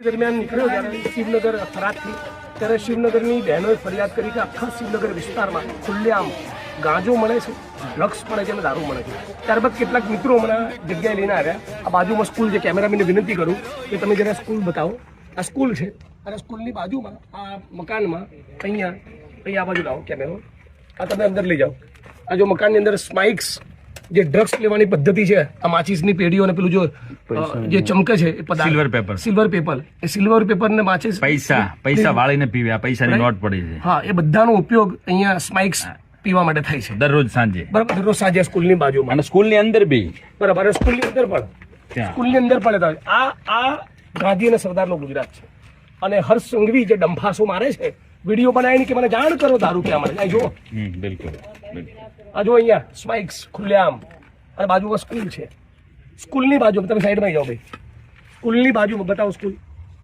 દરમિયાન નીકળ્યો જ્યારે શિવનગર થરાદથી ત્યારે શિવનગરની બહેનોએ ફરિયાદ કરી કે આખા શિવનગર વિસ્તારમાં ખુલ્લેઆમ ગાંજો મળે છે, ડ્રગ્સ મળે છે અને દારૂ મળે છે. ત્યારબાદ કેટલાક મિત્રો હમણાં જગ્યાએ લઈને આવ્યા. આ બાજુમાં સ્કૂલ છે. કેમેરામેનને વિનંતી કરું કે તમે જરા સ્કૂલ બતાવો. આ સ્કૂલ છે અને સ્કૂલની બાજુમાં આ મકાનમાં અહીંયા આ બાજુ લાવો કેમેરો. આ તમે અંદર લઈ જાઓ. આ જો મકાનની અંદર સ્માઇક્સ જે ડ્રગ્સ લેવાની પદ્ધતિ છે, આ માચીસની પેઢીઓ અને પેલું જે ચમકે છે એ પદાર્થ સિલ્વર પેપર એ સિલ્વર પેપર ને માચીસ પૈસા વાળીને પીવે, પૈસાની નોટ પડી છે. હા, એ બધાનો ઉપયોગ અહીંયા સ્માઇક્સ પીવા માટે થાય છે દરરોજ સાંજે. બરાબર, દરરોજ સાંજે સ્કૂલની બાજુમાં અને સ્કૂલની અંદર બી. બરાબર, સ્કૂલની અંદર પણ આ ગાંધી અને સરદારનો ગુજરાત છે. અને હર્ષ સંઘવી જે ડંફાસો મારે છે, વિડીયો બનાવીને કે મને જાણ કરો દારૂ ક્યાં મળે. જો બિલકુલ આ જો અહીંયા સ્પાઇક્સ ખુલ્લેઆમ અને બાજુમાં સ્કૂલ છે. સ્કૂલની બાજુ તમે સાઈડમાં જાઓ ભાઈ. સ્કૂલની બાજુમાં બતાવો સ્કૂલ.